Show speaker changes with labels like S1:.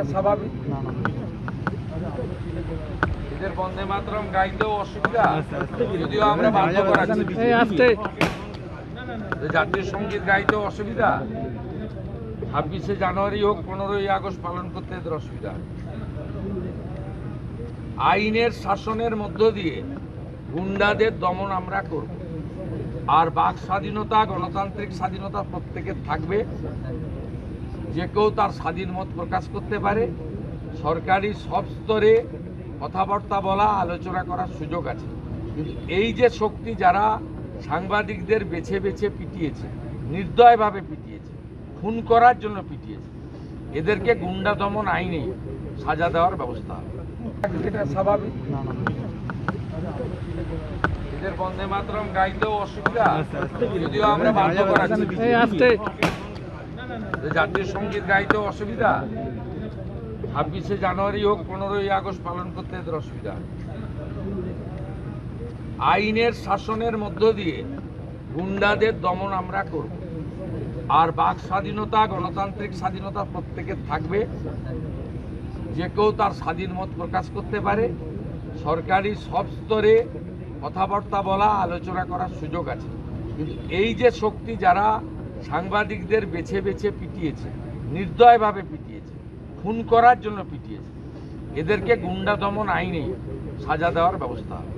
S1: এটা স্বাভাবিক। এদের বন্দে মাতরম গাইতেও অসুবিধা, যদিও আমরা বাধ্য করাচ্ছি। জাতীয় সঙ্গীত গাইতেও অসুবিধা, 26শে জানুয়ারি হোক 15ই আগস্ট পালন করতে এদের অসুবিধা। আইনের শাসনের মধ্য দিয়ে গুন্ডাদের দমন আমরা করব, আর বাক স্বাধীনতা, গণতান্ত্রিক স্বাধীনতা প্রত্যেকের থাকবে। যে কেউ তার স্বাধীন মত প্রকাশ করতে পারে। সরকারি সব স্তরে কথাবার্তা বলা, আলোচনা করার সুযোগ আছে। কিন্তু এই যে শক্তি যারা সাংবাদিকদের বেছে বেছে পিটিয়েছে, নির্দয়ভাবে পিটিয়েছে, খুন করার জন্য পিটিয়েছে, এদেরকে গুন্ডা দমন আইনে সাজা দেওয়ার ব্যবস্থা হবে। এটা স্বাভাবিক। এদের বন্দে মাতরম গাইতেও অসুবিধা, যদিও আমরা বাধ্য করাচ্ছি। জাতীয় সঙ্গীত গাইতেও অসুবিধা, 26শে জানুয়ারি হোক 15ই আগস্ট পালন করতে এদের অসুবিধা। আইনের শাসনের মধ্য দিয়ে গুন্ডাদের দমন আমরা করব, আর বাক স্বাধীনতা, গণতান্ত্রিক স্বাধীনতা প্রত্যেকের থাকবে। যে কেউ তার স্বাধীন মত প্রকাশ করতে পারে। সরকারি সব স্তরে কথাবার্তা বলা, আলোচনা করার সুযোগ আছে। কিন্তু এই যে শক্তি যারা সাংবাদিকদের বেছে বেছে পিটিয়েছে, নির্দয়ভাবে পিটিয়েছে, খুন করার জন্য পিটিয়েছে, এদেরকে গুন্ডা দমন আইনে সাজা দেওয়ার ব্যবস্থা হবে।